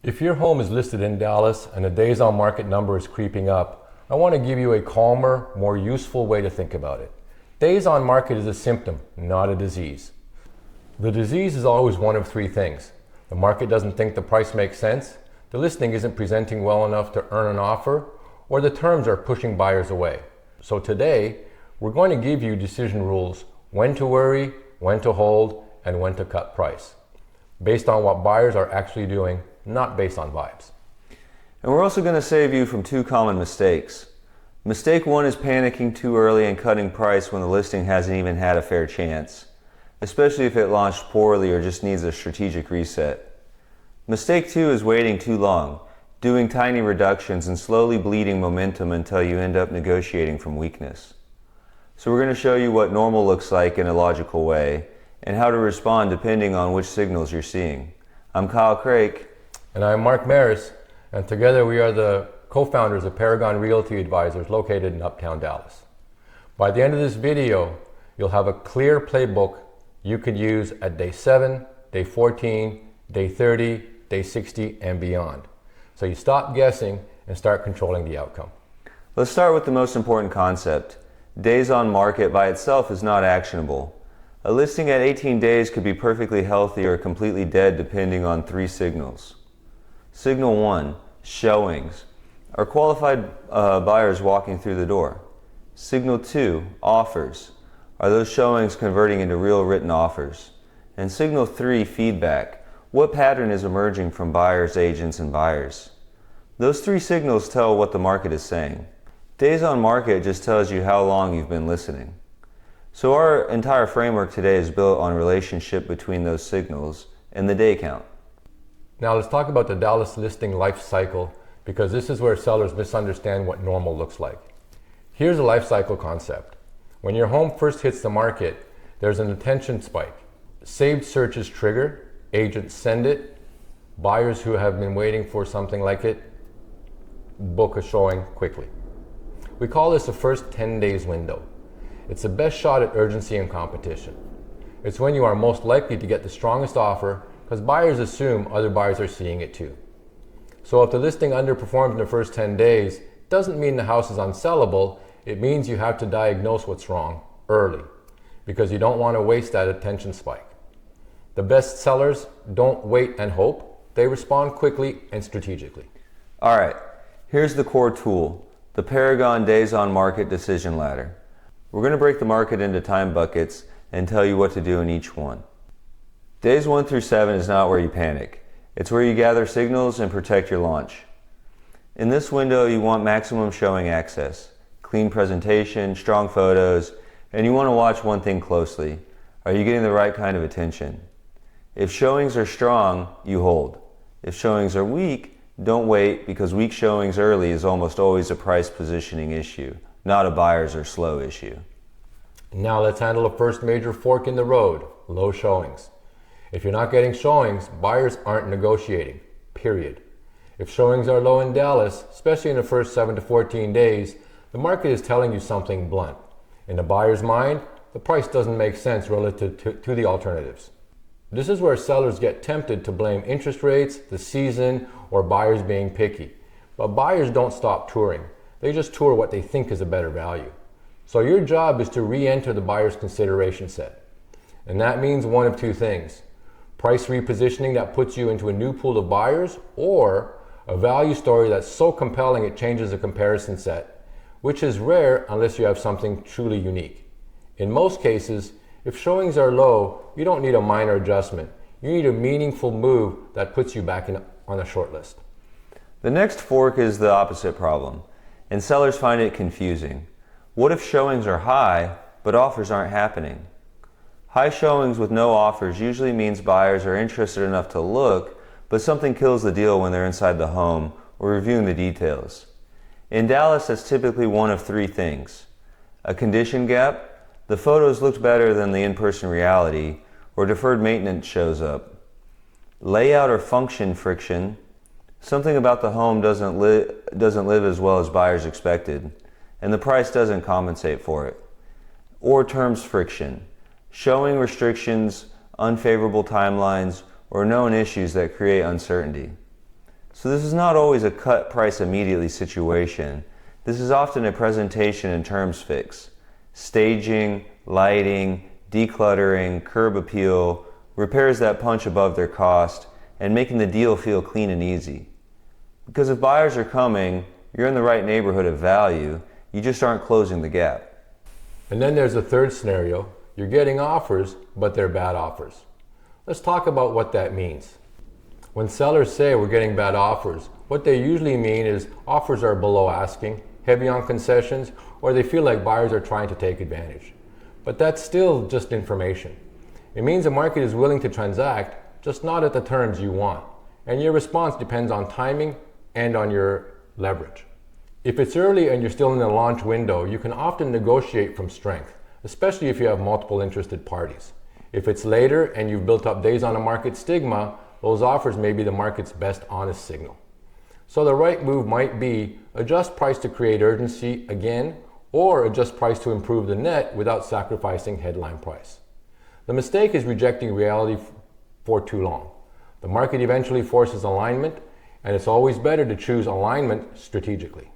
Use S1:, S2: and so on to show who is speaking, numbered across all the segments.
S1: If your home is listed in Dallas and the days on market number is creeping up, I want to give you a calmer, more useful way to think about it. Days on market is a symptom, not a disease. The disease is always one of three things. The market doesn't think the price makes sense, the listing isn't presenting well enough to earn an offer, or the terms are pushing buyers away. So today, we're going to give you decision rules: when to worry, when to hold, and when to cut price, based on what buyers are actually doing, not based on vibes.
S2: And we're also going to save you from two common mistakes. Mistake one is panicking too early and cutting price when the listing hasn't even had a fair chance, especially if it launched poorly or just needs a strategic reset. Mistake two is waiting too long, doing tiny reductions and slowly bleeding momentum until you end up negotiating from weakness. So we're going to show you what normal looks like in a logical way and how to respond depending on which signals you're seeing. I'm Kyle Kreick.
S1: And I'm Mark Meras, and together we are the co-founders of Paragon Realty Advisors located in Uptown Dallas. By the end of this video, you'll have a clear playbook you could use at day 7, day 14, day 30, day 60, and beyond. So you stop guessing and start controlling the outcome.
S2: Let's start with the most important concept. Days on market by itself is not actionable. A listing at 18 days could be perfectly healthy or completely dead depending on three signals. Signal 1, showings. Are qualified buyers walking through the door? Signal 2, offers. Are those showings converting into real written offers? And signal 3, feedback. What pattern is emerging from buyers, agents, and buyers? Those three signals tell what the market is saying. Days on market just tells you how long you've been listening. So our entire framework today is built on relationship between those signals and the day count.
S1: Now let's talk about the Dallas listing life cycle, because this is where sellers misunderstand what normal looks like. Here's a life cycle concept. When your home first hits the market, there's an attention spike. Saved searches trigger, agents send it, buyers who have been waiting for something like it book a showing quickly. We call this the first 10 days window. It's the best shot at urgency and competition. It's when you are most likely to get the strongest offer because buyers assume other buyers are seeing it too. So if the listing underperforms in the first 10 days, it doesn't mean the house is unsellable, it means you have to diagnose what's wrong early because you don't want to waste that attention spike. The best sellers don't wait and hope, they respond quickly and strategically.
S2: All right, here's the core tool. The Paragon Days on Market Decision Ladder. We're going to break the market into time buckets and tell you what to do in each one. Days 1 through 7 is not where you panic. It's where you gather signals and protect your launch. In this window, you want maximum showing access, clean presentation, strong photos, and you want to watch one thing closely. Are you getting the right kind of attention? If showings are strong, you hold. If showings are weak, don't wait, because weak showings early is almost always a price positioning issue, not a buyers or slow issue.
S1: Now let's handle the first major fork in the road, low showings. If you're not getting showings, buyers aren't negotiating, period. If showings are low in Dallas, especially in the first 7 to 14 days, the market is telling you something blunt. In the buyer's mind, the price doesn't make sense relative to the alternatives. This is where sellers get tempted to blame interest rates, the season, or buyers being picky. But buyers don't stop touring. They just tour what they think is a better value. So your job is to re-enter the buyer's consideration set. And that means one of two things: price repositioning that puts you into a new pool of buyers, or a value story that's so compelling it changes the comparison set, which is rare unless you have something truly unique. In most cases, if showings are low, you don't need a minor adjustment. You need a meaningful move that puts you back on a short list.
S2: The next fork is the opposite problem, and sellers find it confusing. What if showings are high, but offers aren't happening? High showings with no offers usually means buyers are interested enough to look, but something kills the deal when they're inside the home or reviewing the details. In Dallas, that's typically one of three things: a condition gap, the photos looked better than the in-person reality, or deferred maintenance shows up. Layout or function friction, something about the home doesn't live as well as buyers expected, and the price doesn't compensate for it. Or terms friction, showing restrictions, unfavorable timelines, or known issues that create uncertainty. So this is not always a cut price immediately situation. This is often a presentation and terms fix. Staging, lighting, decluttering, curb appeal, repairs that punch above their cost, and making the deal feel clean and easy. Because if buyers are coming, you're in the right neighborhood of value, you just aren't closing the gap.
S1: And then there's a third scenario. You're getting offers, but they're bad offers. Let's talk about what that means. When sellers say we're getting bad offers, what they usually mean is offers are below asking, heavy on concessions, or they feel like buyers are trying to take advantage. But that's still just information. It means the market is willing to transact, just not at the terms you want. And your response depends on timing and on your leverage. If it's early and you're still in the launch window, you can often negotiate from strength, especially if you have multiple interested parties. If it's later and you've built up days on the market stigma, those offers may be the market's best honest signal. So the right move might be adjust price to create urgency again, or adjust price to improve the net without sacrificing headline price. The mistake is rejecting reality for too long. The market eventually forces alignment, and it's always better to choose alignment strategically.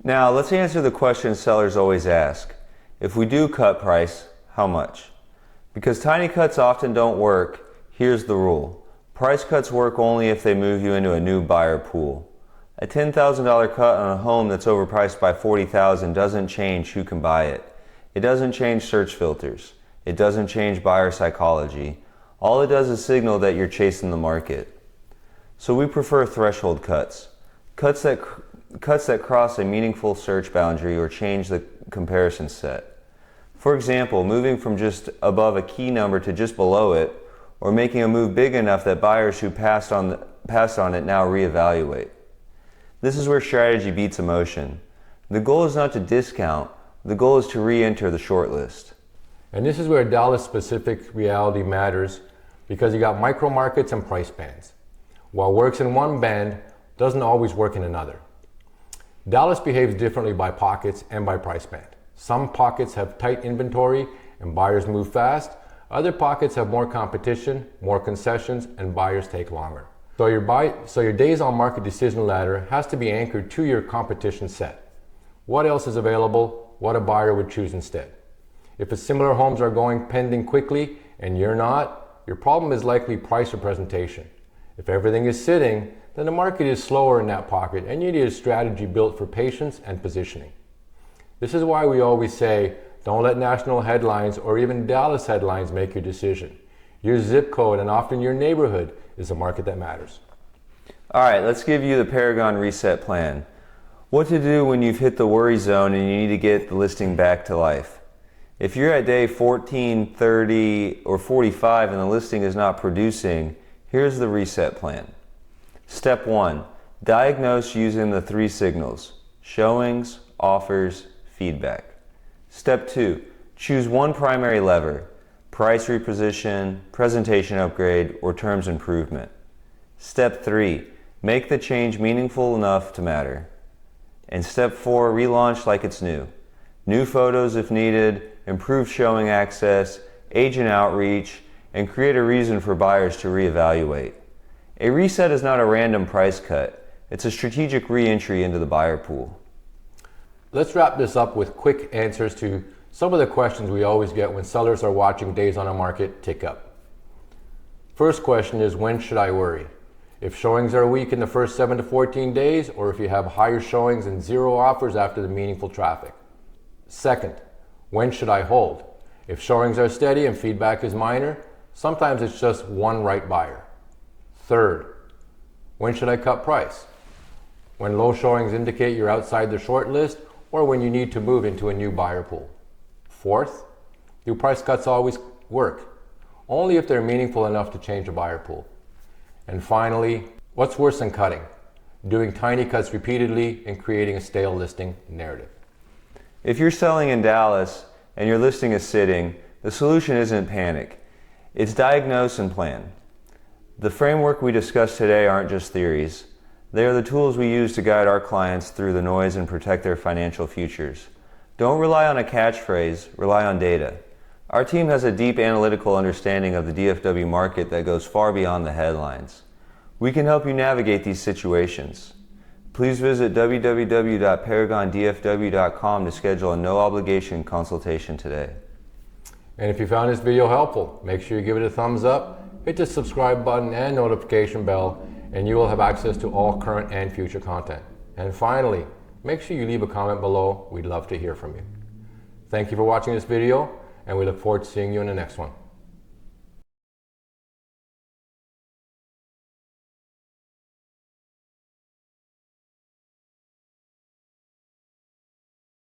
S2: Now let's answer the question sellers always ask. If we do cut price, how much? Because tiny cuts often don't work, here's the rule. Price cuts work only if they move you into a new buyer pool. A $10,000 cut on a home that's overpriced by $40,000 doesn't change who can buy it. It doesn't change search filters. It doesn't change buyer psychology. All it does is signal that you're chasing the market. So we prefer threshold cuts. Cuts that cross a meaningful search boundary or change the comparison set. For example, moving from just above a key number to just below it, or making a move big enough that buyers who passed on it now reevaluate. This is where strategy beats emotion. The goal is not to discount, the goal is to re-enter the shortlist.
S1: And this is where Dallas-specific reality matters, because you got micro markets and price bands. What works in one band doesn't always work in another. Dallas behaves differently by pockets and by price band. Some pockets have tight inventory and buyers move fast. Other pockets have more competition, more concessions, and buyers take longer. So your days on market decision ladder has to be anchored to your competition set. What else is available? What a buyer would choose instead. If similar homes are going pending quickly and you're not, your problem is likely price or presentation. If everything is sitting, then the market is slower in that pocket and you need a strategy built for patience and positioning. This is why we always say, don't let national headlines or even Dallas headlines make your decision. Your zip code and often your neighborhood is the market that matters.
S2: All right, let's give you the Paragon reset plan. What to do when you've hit the worry zone and you need to get the listing back to life. If you're at day 14, 30, or 45 and the listing is not producing, here's the reset plan. Step 1, diagnose using the 3 signals: showings, offers, feedback. Step 2, choose one primary lever: price reposition, presentation upgrade, or terms improvement. Step 3, make the change meaningful enough to matter. And step 4, relaunch like it's new. New photos if needed, improve showing access, agent outreach, and create a reason for buyers to reevaluate. A reset is not a random price cut. It's a strategic re-entry into the buyer pool.
S1: Let's wrap this up with quick answers to some of the questions we always get when sellers are watching days on the market tick up. First question is, when should I worry? If showings are weak in the first 7 to 14 days, or if you have higher showings and 0 offers after the meaningful traffic. Second, when should I hold? If showings are steady and feedback is minor, sometimes it's just one right buyer. Third, when should I cut price? When low showings indicate you're outside the short list, or when you need to move into a new buyer pool. Fourth, do price cuts always work? Only if they're meaningful enough to change a buyer pool. And finally, what's worse than cutting? Doing tiny cuts repeatedly and creating a stale listing narrative.
S2: If you're selling in Dallas and your listing is sitting, the solution isn't panic. It's diagnose and plan. The framework we discussed today aren't just theories. They are the tools we use to guide our clients through the noise and protect their financial futures. Don't rely on a catchphrase, rely on data. Our team has a deep analytical understanding of the DFW market that goes far beyond the headlines. We can help you navigate these situations. Please visit www.paragondfw.com to schedule a no-obligation consultation today.
S1: And if you found this video helpful, make sure you give it a thumbs up, hit the subscribe button and notification bell, and you will have access to all current and future content. And finally, make sure you leave a comment below. We'd love to hear from you. Thank you for watching this video, and we look forward to seeing you in the next one.